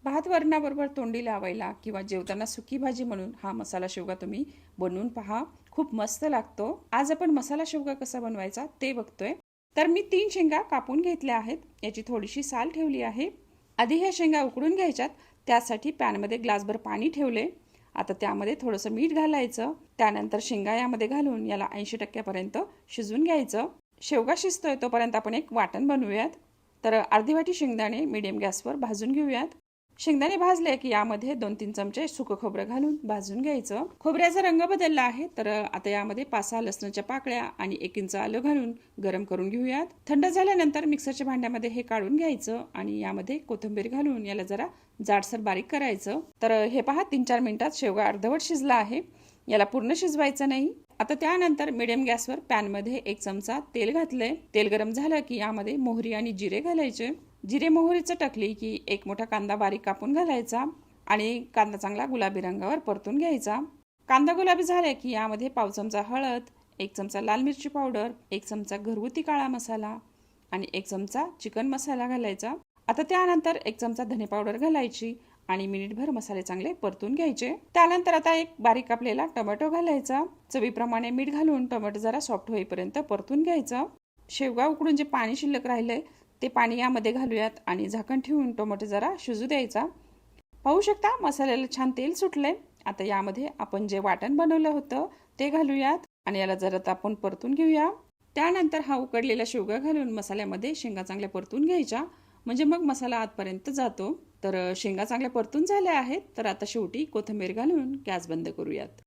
भात वरणाबरोबर तोंडी लावायला किंवा जेवताना सुकी भाजी म्हणून हा मसाला शेवगा तुम्ही बनवून पहा. खूप मस्त लागतो. आज आपण मसाला शेवगा कसा बनवायचा ते बघतोय. तर मी 3 शेंगा कापून घेतल्या आहेत. याची थोडीशी साल ठेवली आहे. आधी ह्या शेंगा उकडून घ्यायच्यात. त्यासाठी पॅनमध्ये ग्लासभर पाणी ठेवले. आता त्यामध्ये थोडंसं मीठ घालायचं. त्यानंतर शेंगा यामध्ये घालून याला 80% शिजवून घ्यायचं. शेवगा शिजतोय तोपर्यंत आपण एक वाटण बनवूयात. तर अर्धी वाटी शेंगदाणे मीडियम गॅसवर भाजून घेऊयात. शेंगदाणे भाजले की यामध्ये 2-3 चमचे सुकं खोबरं घालून भाजून घ्यायचं. खोबऱ्याचा रंग बदलला आहे तर आता यामध्ये 5-6 लसणाच्या पाकळ्या आणि 1 इंच आलं घालून गरम करून घेऊयात. थंड झाल्यानंतर मिक्सरच्या भांड्यामध्ये हे काढून घ्यायचं आणि यामध्ये कोथिंबीर घालून याला जरा जाडसर बारीक करायचं. तर हे पहा 3-4 मिनिटात शेवगा अर्धवट शिजला आहे. याला पूर्ण शिजवायचं नाही. आता त्यानंतर मिडियम गॅसवर पॅनमध्ये 1 चमचा तेल घातलंय. तेल गरम झालं की यामध्ये मोहरी आणि जिरे घालायचे. जिरे मोहरीचं टाकली की 1 मोठा कांदा बारीक कापून घालायचा आणि कांदा चांगला गुलाबी रंगावर परतून घ्यायचा. कांदा गुलाबी झाला की यामध्ये पाव चमचा हळद, 1 चमचा लाल मिरची पावडर, 1 चमचा घरगुती काळा मसाला आणि 1 चमचा चिकन मसाला घालायचा. आता त्यानंतर 1 चमचा धने पावडर घालायची आणि मिनिटभर मसाले चांगले परतून घ्यायचे. त्यानंतर आता एक बारीक कापलेला टोमॅटो घालायचा. चवीप्रमाणे मीठ घालून टोमॅटो जरा सॉफ्ट होईपर्यंत परतून घ्यायचं. शेवगा उकडून जे पाणी शिल्लक राहिलंय ते पाणी यामध्ये घालूयात आणि झाकण ठेवून टोमॅटो जरा शिजू द्यायचा. पाहू शकता मसाल्याला छान तेल सुटलंय. आता यामध्ये आपण जे वाटण बनवलं होतं ते घालूयात आणि याला जरा आपण परतून घेऊया. त्यानंतर हा उकडलेला शेवगा घालून मसाल्यामध्ये शेंगा चांगल्या परतून घ्यायच्या, म्हणजे मग मसाला आतपर्यंत जातो. तर शेंगा चांगल्या परतून झाल्या आहेत. तर आता शेवटी कोथिंबीर घालून गॅस बंद करूयात.